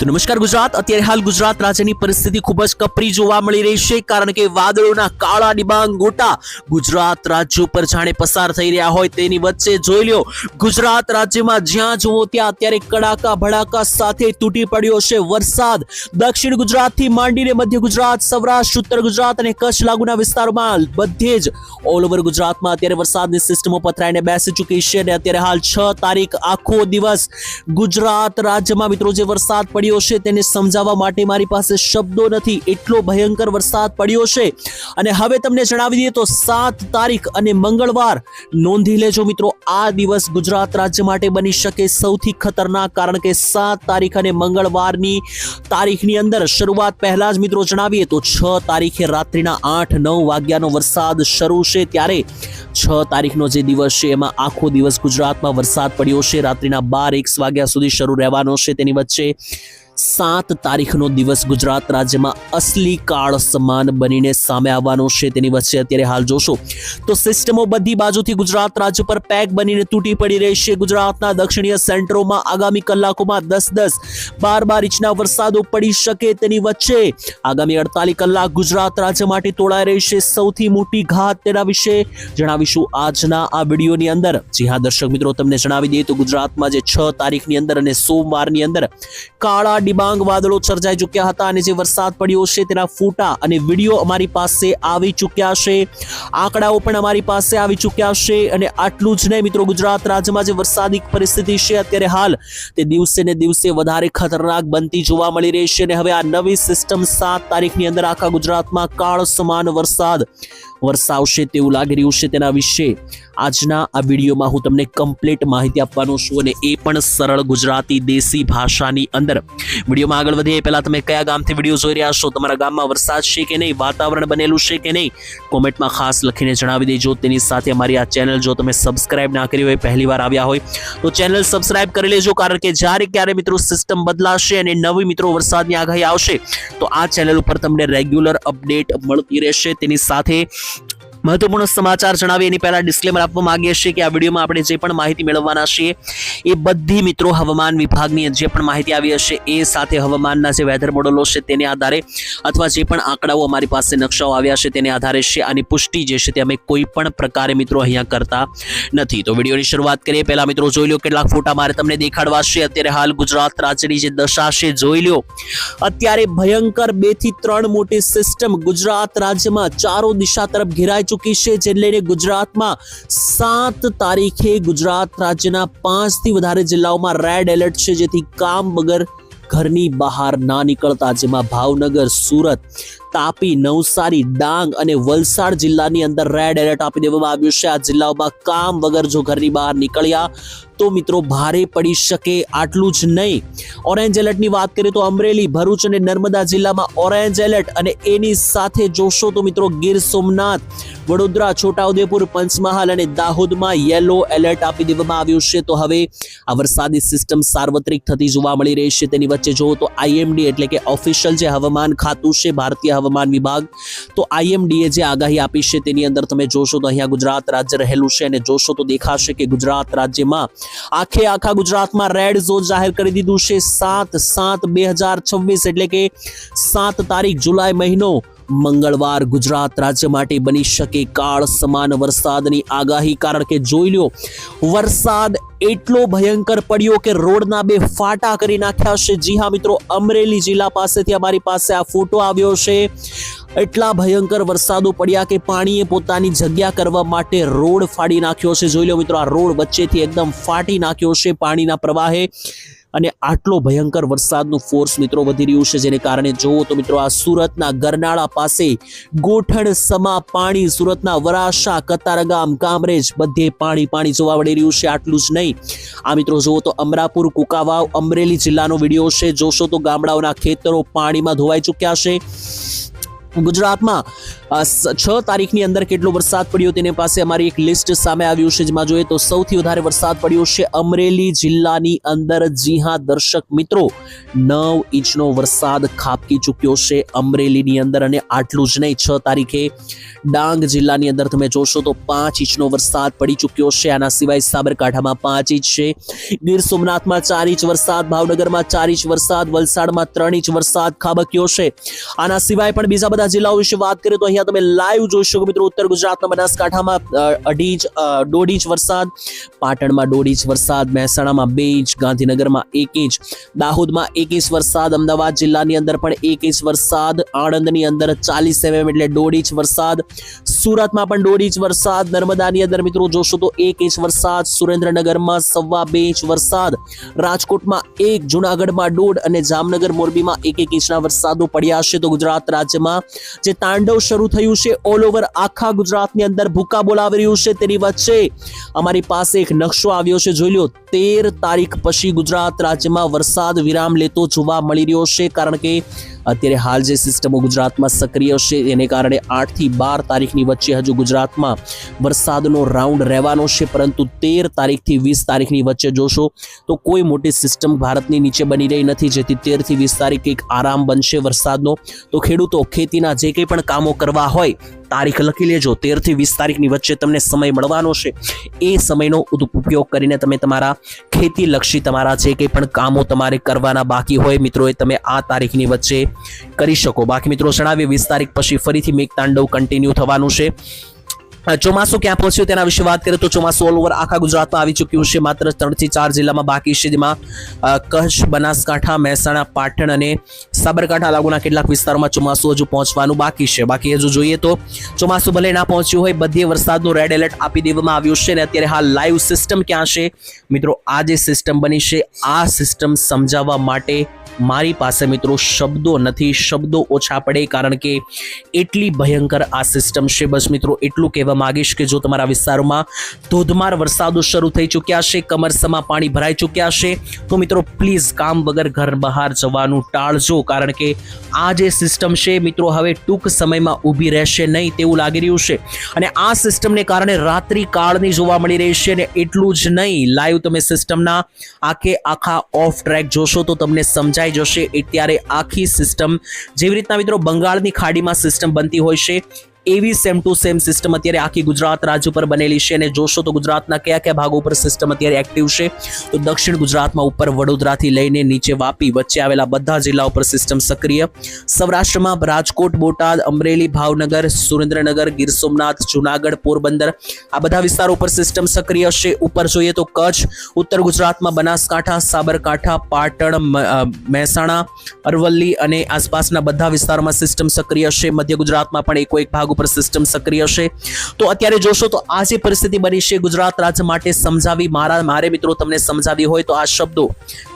તો નમસ્કાર ગુજરાત, અત્યારે હાલ ગુજરાત રાજ્યની પરિસ્થિતિ ખૂબ જ કપરી જોવા મળી રહી છે, કારણ કે વાદળોના કાળા ડિબાંગ ગોટા ગુજરાત રાજ્ય ઉપર જાણે પસાર થઈ રહ્યા હોય તેની વચ્ચે જોઈ લ્યો ગુજરાત રાજ્યમાં જ્યાં જુઓ ત્યાં અત્યારે કડાકા ભડાકા સાથે તૂટી પડ્યો છે વરસાદ। દક્ષિણ ગુજરાતથી માંડીને મધ્ય ગુજરાત, સૌરાષ્ટ્ર, ઉત્તર ગુજરાત અને કચ્છ લાગુના વિસ્તારોમાં બધે જ ઓલ ઓવર ગુજરાતમાં અત્યારે વરસાદની સિસ્ટમો પથરાઈને બેસી ચૂકી છે અને અત્યારે હાલ 6 તારીખ આખો દિવસ ગુજરાત રાજ્યમાં મિત્રો જે વરસાદ પડ્યો છે તેને સમજાવવા માટે મારી પાસે શબ્દો નથી, એટલો ભયંકર વરસાદ પડ્યો છે। અને હવે તમને જણાવી દઈએ તો 7 તારીખ અને મંગળવાર નોંધી લેજો મિત્રો, આ દિવસ ગુજરાત રાજ્ય માટે બની શકે સૌથી ખતરનાક, કારણ કે 7 તારીખ અને મંગળવારની તારીખની અંદર શરૂઆત પહેલા જ મિત્રો જણાવીએ તો 6 તારીખે રાત્રિના 8-9 વાગ્યાનો વરસાદ શરૂ છે, ત્યારે 6 તારીખનો જે દિવસ છે એમાં આખો દિવસ ગુજરાતમાં વરસાદ પડ્યો છે, રાત્રિના 12-1 વાગ્યા સુધી શરૂ રહેવાનો છે। તેની વચ્ચે 7 તારીખનો દિવસ ગુજરાત રાજ્યમાં અસલી કાળ સમાન બનીને સામે આવવાનો છે। તેની વચ્ચે અત્યારે હાલ જોશો તો સિસ્ટમો બધી બાજુથી ગુજરાત રાજ્ય પર પેક બનીને તૂટી પડી રહી છે। ગુજરાતના દક્ષિણીય સેન્ટરોમાં આગામી કલાકોમાં 10-10, 12-12 ઇંચના વરસાદો પડી શકે। તેની વચ્ચે આગામી 48 કલાક ગુજરાત રાજ્ય માટે તોળાઈ રહી છે સૌથી મોટી ઘાત, તેના વિશે જણાવીશું આજના આ વિડીયોની અંદર। જી હા દર્શક મિત્રો, તમને જણાવી દઈએ તો ગુજરાતમાં જે 6 તારીખની અંદર અને સોમવારની અંદર કાળા ડિબાંગ વાદળો સર્જાઈ ચૂક્યા હતા અને જે વરસાદ પડ્યો છે તેના ફોટા અને વિડીયો અમારી પાસે આવી ચૂક્યા છે, આંકડાઓ પણ અમારી પાસે આવી ચૂક્યા છે। અને આટલું જ નહીં મિત્રો, ગુજરાત રાજ્યમાં જે વરસાદી પરિસ્થિતિ છે અત્યારે હાલ તે દિવસે ને દિવસે વધારે ખતરનાક બનતી જોવા મળી રહી છે અને હવે આ નવી સિસ્ટમ 7 તારીખની અંદર આખા ગુજરાતમાં કાળ સમાન વરસાદ વરસાવશે તેવું લાગી રહ્યું છે। તેના વિશે આજના આ વિડીયોમાં હું તમને કમ્પ્લીટ માહિતી આપવાનો છું અને એ પણ સરળ ગુજરાતી દેશી ભાષાની અંદર। વિડીયોમાં આગળ વધીએ પહેલા તમે કયા ગામથી વિડીયો જોઈ રહ્યા છો, તમારા ગામમાં વરસાદ છે કે નહીં, વાતાવરણ બનેલું છે કે નહીં, કોમેન્ટમાં ખાસ લખીને જણાવી દેજો। તેની સાથે અમારી આ ચેનલ જો તમે સબસ્ક્રાઇબ ના કરી હોય, પહેલી વાર આવ્યા હોય તો ચેનલ સબસ્ક્રાઇબ કરી લેજો, કારણ કે જ્યારે ક્યારે મિત્રો સિસ્ટમ બદલાશે અને નવી મિત્રો વરસાદની આગાહી આવશે તો આ ચેનલ ઉપર તમને રેગ્યુલર અપડેટ મળતી રહેશે। તેની સાથે મહત્વપૂર્ણ સમાચાર જણાવીએ એની પહેલા ડિસ્ક્લેમર આપવા માંગીએ છીએ કે આ વિડીયોમાં આપણે જે પણ માહિતી મેળવવાના છીએ એ બધી મિત્રો હવામાન વિભાગની જે પણ માહિતી આવી હશે એ સાથે હવામાનના જે વેધર મોડેલો છે તેને આધારે અથવા જે પણ આંકડાઓ અમારી પાસે નકશાઓ આવ્યા છે તેને આધારે છે, આની પુષ્ટિ જે છે તે અમે કોઈ પણ પ્રકારે મિત્રો અહીંયા કરતા નથી। તો વિડીયોની શરૂઆત કરીએ પહેલા મિત્રો જોઈ લો કેટલાક ફોટા મારે તમને દેખાડવા છે। અત્યારે હાલ ગુજરાત રાજ્યની જે દશા છે જોઈ લો, અત્યારે ભયંકર 2 થી 3 મોટી સિસ્ટમ ગુજરાત રાજ્યમાં ચારો દિશા તરફ ઘેરાઈ ચૂકી છે, જે લઈને ગુજરાતમાં 7 તારીખે ગુજરાત રાજ્યના 5 થી વધારે જિલ્લાઓમાં રેડ એલર્ટ છે, જેથી કામ વગર ઘરની બહાર ના નીકળતા, જેમાં ભાવનગર, સુરત, તાપી, નવસારી, ડાંગ અને વલસાડ જિલ્લાની અંદર રેડ એલર્ટ આપી દેવામાં આવ્યું છે। આ જિલ્લાઓમાં કામ વગર જો ઘરની બહાર નીકળ્યા તો મિત્રો ભારે પડી શકે। આટલું જ નહીં, ઓરેન્જ એલર્ટની વાત કરીએ તો અમરેલી, ભરૂચ અને નર્મદા જિલ્લામાં ઓરેન્જ એલર્ટ અને એની સાથે જોશો તો મિત્રો ગીર સોમનાથ, વડોદરા, છોટાઉદેપુર, પંચમહાલ અને દાહોદમાં યેલો એલર્ટ આપી દેવામાં આવ્યું છે। તો હવે આ વરસાદી સિસ્ટમ સાર્વત્રિક થતી જોવા મળી રહી છે। તેની વચ્ચે જોવો તો આઈએમડી એટલે કે ઓફિશિયલ જે હવામાન ખાતું છે ભારતીય હવામાન વિભાગ, તો આઈએમડીએ જે આગાહી આપી છે તેની અંદર તમે જોશો તો અહીંયા ગુજરાત રાજ્ય રહેલું છે અને જોશો તો દેખાશે કે ગુજરાત રાજ્યમાં આખા ગુજરાતમાં રેડ ઝોન જાહેર કરી દીધું છે। 7/7/2026 એટલે કે 7 તારીખ જુલાઈ મહિનો મંગળવાર ગુજરાત રાજ્ય માટે બની શકે કાળ સમાન વરસાદની આગાહી, કારણ કે જોઈ લો વરસાદ એટલો ભયંકર પડ્યો કે રોડના 2 ફાટા કરી નાખ્યા છે। જી હા મિત્રો, અમરેલી જિલ્લા પાસેથી અમારી પાસે આ ફોટો આવ્યો છે, એટલા ભયંકર વરસાદો પડ્યા કે પાણીએ પોતાની જગ્યા કરવા માટે રોડ ફાડી નાખ્યો છે। જોઈ લો મિત્રો, આ રોડ વચ્ચેથી એકદમ ફાટી નાખ્યો છે પાણીના પ્રવાહે અને આટલો ભયંકર વરસાદનું ફોર્સ મિત્રો વધી રહ્યું છે, જેને કારણે જોવો તો મિત્રો આ સુરતના ગરનાળા પાસે ગોઠણ સમા પાણી, સુરતના વરાછા, કતારગામ, કામરેજ બધે પાણી જોવા મળી રહ્યું છે। આટલું જ નહીં, આ મિત્રો જોવો તો અમરાપુર, કુકાવાવ, અમરેલી જિલ્લાનો વિડીયો છે, જોશો તો ગામડાઓના ખેતરો પાણીમાં ધોવાઈ ચૂક્યા છે। ગુજરાતમાં 6 તારીખની અંદર કેટલો વરસાદ પડ્યો તેની પાસે અમારી એક લિસ્ટ સામે આવ્યું છે, જેમાં જોઈએ તો સૌથી વધારે વરસાદ પડ્યો છે અમરેલી જિલ્લાની અંદર. જી હા દર્શક મિત્રો, 9 ઇંચનો વરસાદ ખાબકી ચૂક્યો છે અમરેલીની અંદર. અને આટલું જ નહીં, 6 તારીખે ડાંગ જિલ્લાની અંદર તમે જોશો તો 5 ઇંચનો વરસાદ પડી ચૂક્યો છે. આના સિવાય સાબરકાંઠામાં 5 ઇંચ છે, ગીર સોમનાથમાં 4 ઇંચ વરસાદ, ભાવનગરમાં 4 ઇંચ વરસાદ, વલસાડમાં 3 ઇંચ વરસાદ ખાબક્યો છે. આના સિવાય પણ બીજા જિલ્લાઓ વિશે વાત કરીએ તો અહીંયા તમે લાઈવ જોઈ શકો મિત્રો, ઉત્તર ગુજરાતના બનાસકાંઠામાં 1.5 ઇંચ 1.5 ઇંચ વરસાદ, પાટણમાં 1.5 ઇંચ વરસાદ, મહેસાણામાં 2 ઇંચ, ગાંધીનગરમાં 1 ઇંચ, દાહોદમાં 1 ઇંચ વરસાદ, અમદાવાદ જિલ્લાની અંદર પણ 1 ઇંચ વરસાદ, આણંદની અંદર 40 mm એટલે 1.5 ઇંચ વરસાદ, સુરતમાં પણ 1.5 ઇંચ વરસાદ, નર્મદાની અંદર મિત્રો જોશો તો 1 ઇંચ વરસાદ, સુરેન્દ્રનગરમાં 2.25 ઇંચ વરસાદ, રાજકોટમાં 1, જુનાગઢમાં 1.5 અને જામનગર મોરબીમાં 1 ઇંચના વરસાદો પડ્યા છે. તો ગુજરાત રાજ્યમાં જે તાંડવ શરૂ થયું છે ઓલ ઓવર આખા ગુજરાતની અંદર ભૂકા બોલાવી રહ્યું છે, તેની વચ્ચે અમારી પાસે એક નકશો આવ્યો છે, જોઈ લો. 13 તારીખ પછી ગુજરાત રાજ્યમાં વરસાદ વિરામ લેતો જોવા મળી રહ્યો છે, કારણ કે અત્યારે હાલ જે સિસ્ટમો ગુજરાતમાં સક્રિય છે એને કારણે 8 થી 12 તારીખની વચ્ચે હજુ ગુજરાતમાં વરસાદનો રાઉન્ડ રહેવાનો છે, પરંતુ 13 તારીખથી 20 તારીખની વચ્ચે જોશો તો કોઈ મોટી સિસ્ટમ ભારતની નીચે બની રહી નથી, જેથી 13 થી 20 તારીખ એક આરામ બનશે વરસાદનો. તો ખેડૂતો ખેતીના જે કંઈ પણ કામો કરવા હોય તારીખ લખી લેજો, 13 થી 20 તારીખની વચ્ચે તમને સમય મળવાનો છે. એ સમયનો ઉપયોગ કરીને તમે તમારા ખેતી લક્ષી તમારા જે કંઈ પણ કામો તમારે કરવાના બાકી હોય મિત્રો એ તમે આ તારીખની વચ્ચે કરી શકો. બાકી મિત્રો જણાવીએ 20 તારીખ પછી ફરીથી મેઘતાંડવ કન્ટિન્યુ થવાનું છે. ચોમાસું ક્યાં પહોંચ્યું તેના વિશે વાત કરીએ તો ચોમાસું ઓલ ઓવર આખા ગુજરાતમાં આવી ચૂક્યું છે. માત્ર 3 થી 4 જિલ્લામાં બાકી છે, જેમાં કચ્છ, બનાસકાંઠા, મહેસાણા, પાટણ અને સાબરકાંઠા લાગુના કેટલાક વિસ્તારોમાં ચોમાસું હજુ પહોંચવાનું બાકી છે. બાકી હજુ જોઈએ તો ચોમાસું ભલે ના પહોંચ્યું હોય, બધે વરસાદનું રેડ એલર્ટ આપી દેવામાં આવ્યું છે. અને અત્યારે હાલ લાઈવ સિસ્ટમ ક્યાં છે મિત્રો, આ જે સિસ્ટમ બની છે આ સિસ્ટમ સમજાવવા માટે મારી પાસે મિત્રો શબ્દો નથી, શબ્દો ઓછા પડે, કારણ કે એટલી ભયંકર આ સિસ્ટમ છે. બસ મિત્રો એટલું કહેવા માંગીશ કે જો તમારા વિસ્તારોમાં ધોધમાર વરસાદો શરૂ થઈ ચૂક્યા છે, કમરસમાં પાણી ભરાઈ ચૂક્યા છે, તો મિત્રો પ્લીઝ કામ વગર ઘર બહાર જવાનું ટાળજો, કારણ કે આ જે સિસ્ટમ છે મિત્રો હવે ટૂંક સમયમાં ઊભી રહેશે નહીં તેવું લાગી રહ્યું છે. અને આ સિસ્ટમને કારણે રાત્રિ કાળની જોવા મળી રહી છે. અને એટલું જ નહીં, લાઈવ તમે સિસ્ટમના આખા ઓફ ટ્રેક જોશો તો તમને સમજાઈ જશે. ત્યારે આખી સિસ્ટમ જેવી રીતના મિત્રો બંગાળની ખાડીમાં સિસ્ટમ બનતી હોય છે એવી સેમ ટુ સેમ સિસ્ટમ અત્યારે આખી ગુજરાત રાજ્ય ઉપર બનેલી છે. અને જોશો તો ગુજરાતના કયા કયા ભાગો ઉપર સિસ્ટમ અત્યારે એક્ટિવ છે, તો દક્ષિણ ગુજરાતમાં ઉપર વડોદરાથી લઈને નીચે વાપી વચ્ચે આવેલા બધા જિલ્લા ઉપર સિસ્ટમ સક્રિય, સૌરાષ્ટ્રમાં રાજકોટ, બોટાદ, અમરેલી, ભાવનગર, સુરેન્દ્રનગર, ગીર સોમનાથ, જુનાગઢ, પોરબંદર આ બધા વિસ્તારો ઉપર સિસ્ટમ સક્રિય છે. ઉપર જોઈએ તો કચ્છ, ઉત્તર ગુજરાતમાં બનાસકાંઠા, સાબરકાંઠા, પાટણ, મહેસાણા, અરવલ્લી અને આસપાસના બધા વિસ્તારોમાં સિસ્ટમ સક્રિય છે. મધ્ય ગુજરાતમાં પણ એક ભાગ ઉપર સિસ્ટમ સક્રિય છે. તો અત્યારે જોશો તો આ જે પરિસ્થિતિ બની છે ગુજરાત રાજ્ય માટે સમજાવી મારે મિત્રો તમને સમજાવી હોય તો આ શબ્દો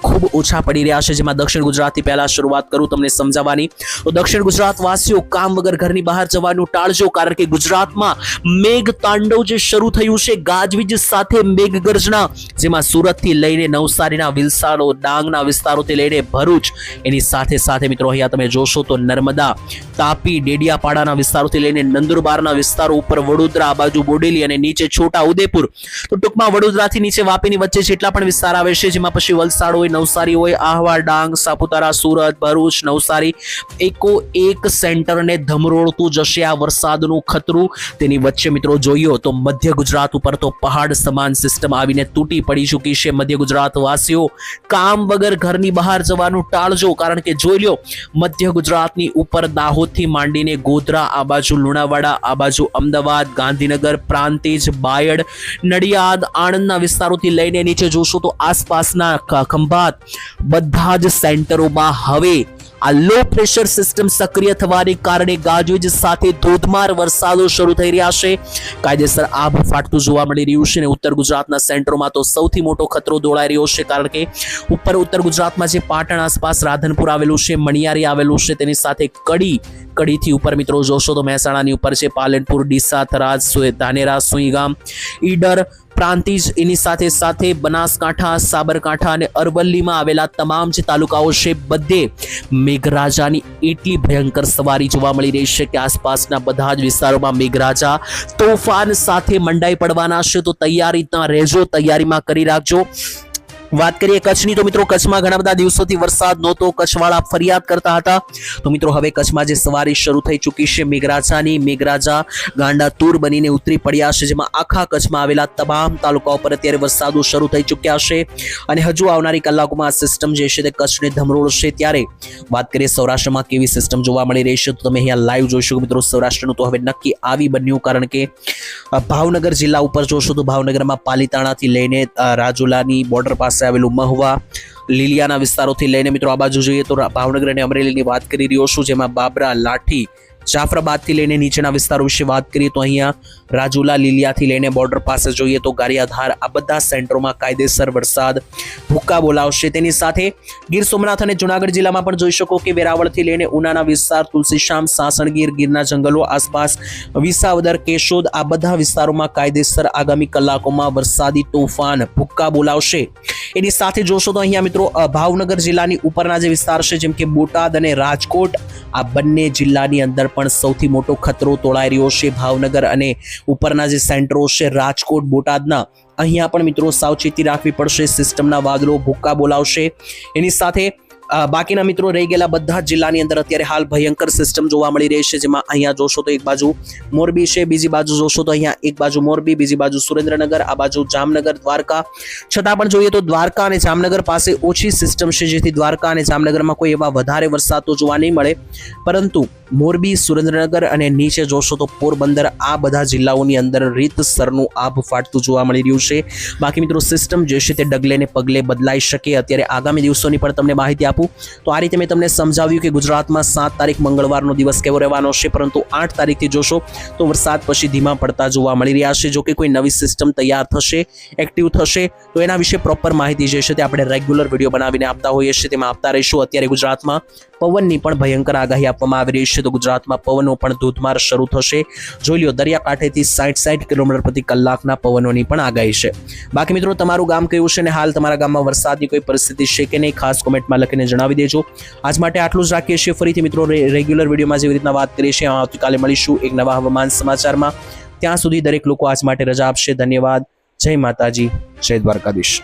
ખૂબ ઓછા પડી રહ્યા છે, જેમાં દક્ષિણ ગુજરાતથી પહેલા શરૂઆત કરું તમને સમજાવવાની. તો દક્ષિણ ગુજરાત વાસીઓ કામ વગર ઘરની બહાર જવાનું ટાળજો, કારણ કે ગુજરાતમાં મેઘ તાંડવ જે શરૂ થયું છે, ગાજવીજ સાથે મેઘ ગર્જના, જેમાં સુરતથી લઈને નવસારીના વિલસાડો, ડાંગના વિસ્તારોથી લઈને ભરૂચ, એની સાથે સાથે મિત્રો અહીંયા તમે જોશો તો નર્મદા, તાપી, ડેડિયાપાડાના વિસ્તારોથી લઈને નંદુરબારના વિસ્તારો ઉપર વડોદરા, બાજુ બોડેલી અને નીચે છોટા ઉદેપુર, તો ટૂંકમાં વડોદરાથી નીચે વાપીની વચ્ચે જેટલા પણ વિસ્તાર આવે છે, જેમાં પછી વલસાડ હોય, નવસારી હોય, આહવા, ડાંગ, સાપુતારા, સુરત, ભરૂચ, નવસારી, એક સેન્ટરને ધમરોળતું જશે આ વરસાદનું ખતરું. તેની વચ્ચે મિત્રો જોઈએ તો મધ્ય ગુજરાત ઉપર તો પહાડ સમાન સિસ્ટમ આવીને તૂટી પડી ચૂકી છે. મધ્ય ગુજરાત વાસીઓ કામ વગર ઘરની બહાર જવાનું ટાળજો, કારણ કે જોઈ લો મધ્ય ગુજરાતની ઉપર દાહોદથી માંડીને ગોધરા, આ બાજુ લુણાવાડા, આ બાજુ અમદાવાદ, ગાંધીનગર, પ્રાંતિજ, બાયડ, નડિયાદ, આણંદના વિસ્તારોથી લઈને નીચે જોશો તો આસપાસના ખંભાત બધા જ સેન્ટરોમાં હવે આ લો પ્રેશર સિસ્ટમ સક્રિય થવાને કારણે ગાજવીજ સાથે ધોધમાર વરસાદો શરૂ થઈ રહ્યા છે. કાયદેસર આભ ફાટતું જોવા મળી રહ્યું છે. અને ઉત્તર ગુજરાતના સેન્ટરોમાં તો સૌથી મોટો ખતરો દોડાઈ રહ્યો છે, કારણ કે ઉત્તર ગુજરાતમાં જે પાટણ આસપાસ રાધનપુર આવેલું છે, મણિયારી આવેલું છે, તેની સાથે કડીથી ઉપર મિત્રો જોશો તો મહેસાણાની ઉપર છે પાલનપુર, ડીસા, થરાદ, ધાનેરા, સુઈગામ, ઈડર, ઉપરાંત જ એની સાથે સાથે બનાસકાંઠા, સાબરકાંઠા અને અરવલ્લીમાં આવેલા તમામ જે તાલુકાઓ છે બધે મેઘરાજાની એટલી ભયંકર સવારી જોવા મળી રહી છે કે આસપાસના બધા જ વિસ્તારોમાં મેઘરાજા તોફાન સાથે મંડાઈ પડવાના છે. તો તૈયારીમાં રહેજો, તૈયારીમાં કરી રાખજો. વાત કરીએ કચ્છની તો મિત્રો કચ્છમાં ઘણા બધા દિવસોથી વરસાદ નહોતો. કચ્છવાળા ફરિયાદ કરતા હતા. તો મિત્રો હવે કચ્છમાં જે સવારી શરૂ થઈ ચૂકી છે મેઘરાજાની, મેઘરાજા ગાંડા તૂર બનીને ઉતરી પડ્યા છે, જેમાં આખા કચ્છમાં આવેલા તમામ તાલુકાઓ પર અત્યારે વરસાદો શરૂ થઈ ચૂક્યા છે અને હજુ આવનારી કલાકોમાં આ સિસ્ટમ જે છે તે કચ્છને ધમરોળશે. ત્યારે વાત કરીએ સૌરાષ્ટ્રમાં કેવી સિસ્ટમ જોવા મળી રહી છે, તો તમે અહીંયા લાઈવ જોઈ શકો મિત્રો. સૌરાષ્ટ્રનું તો હવે નક્કી આવી બન્યું, કારણ કે ભાવનગર જિલ્લા ઉપર જોશો તો ભાવનગરમાં પાલીતાણાથી લઈને રાજુલાની બોર્ડર પાસે આવેલું મહુવા, લીલિયાના વિસ્તારોથી લઈને મિત્રો આ બાજુ જોઈએ તો ભાવનગર અને અમરેલીની વાત કરી રહ્યો છું, જેમાં બાબરા, લાઠી, જાફરાબાદથી લઈને નીચેના વિસ્તારો વિશે વાત કરીએ તો અહીંયા રાજુલા, લીલિયાથી લઈને બોર્ડર પાસે જોઈએ તો ગારિયાધાર, આ બધા સેન્ટરોમાં કાયદેસર વરસાદ ભૂક્કા બોલાવશે. તેની સાથે ગીર સોમનાથ અને જુનાગઢ જિલ્લામાં પણ જોઈ શકો કે વેરાવળથી લઈને ઉનાના વિસ્તાર, તુલસીશ્યામ, સાસણગીર, ગીરના જંગલો આસપાસ, વિસાવદર, કેશોદ, આ બધા વિસ્તારોમાં કાયદેસર આગામી કલાકોમાં વરસાદી તોફાન ભૂક્કા બોલાવશે. એની સાથે જોશો તો અહીંયા મિત્રો ભાવનગર જિલ્લાની ઉપરના જે વિસ્તાર છે જેમ કે બોટાદ અને રાજકોટ, આ બંને જિલ્લાની અંદર પણ સૌથી મોટો ખતરો તોળાઈ રહ્યો છે. ભાવનગર અને ઉપરના જે સેન્ટરો છે રાજકોટ, બોટાદના, અહીંયા પણ મિત્રો સાવચેતી રાખવી પડશે. સિસ્ટમના વાદળો ભૂક્કા બોલાવશે. એની સાથે બાકીના મિત્રો રહી ગયેલા બધા જિલ્લાની અંદર અત્યારે હાલ ભયંકર સિસ્ટમ જોવા મળી રહી છે, જેમાં અહીંયા જોશો તો એક બાજુ મોરબી છે, બીજી બાજુ જોશો તો અહીંયા એક બાજુ મોરબી, બીજી બાજુ સુરેન્દ્રનગર, આ બાજુ જામનગર, દ્વારકા. છતાં પણ જોઈએ તો દ્વારકા અને જામનગર પાસે ઓછી સિસ્ટમ છે, જેથી દ્વારકા અને જામનગરમાં કોઈ એવા વધારે વરસાદ તો જોવા નહીં મળે, પરંતુ મોરબી, સુરેન્દ્રનગર અને નીચે જોશો તો પોરબંદર, આ બધા જિલ્લાઓની અંદર રીતસરનું આભ ફાટતું જોવા મળી રહ્યું છે. બાકી મિત્રો સિસ્ટમ જે છે તે ડગલે ને પગલે બદલાઈ શકે. અત્યારે આગામી દિવસોની પણ તમને માહિતી તો આ રીતે મેં તમને સમજાવ્યું કે ગુજરાતમાં 7 તારીખ મંગળવારનો દિવસ કેવો રહેવાનો છે, પરંતુ 8 તારીખથી જોશો તો વરસાદ પછી ધીમા પડતા જોવા મળી રહ્યા છે. જો કે કોઈ નવી સિસ્ટમ તૈયાર થશે, એક્ટિવ થશે, તો એના વિશે પ્રોપર માહિતી જે છે તે આપણે રેગ્યુલર વિડીયો બનાવીને આપતા હોઈએ છીએ, તેમાં આપતા રહીશું. અત્યારે ગુજરાતમાં પવનની પણ ભયંકર આગાહી આપવામાં આવી રહી છે, તો ગુજરાતમાં પવનો પણ ધોધમાર શરૂ થશે. જોઈ લો, દરિયાકાંઠેથી 60 કિલોમીટર પ્રતિ કલાકના પવનોની પણ આગાહી છે. બાકી મિત્રો તમારું ગામ કયું છે અને હાલ તમારા ગામમાં વરસાદની કોઈ પરિસ્થિતિ છે કે નહીં, ખાસ કોમેન્ટમાં લખીને જણાવી દેજો. આજ માટે આટલું જ રાખીએ છીએ. ફરીથી મિત્રો રેગ્યુલર વિડીયોમાં જેવી રીતના વાત કરીએ છીએ આવતીકાલે મળીશું એક નવા હવામાન સમાચારમાં. ત્યાં સુધી દરેક લોકો આજ માટે રજા આપશે. ધન્યવાદ. જય માતાજી, જય દ્વારકાધીશ.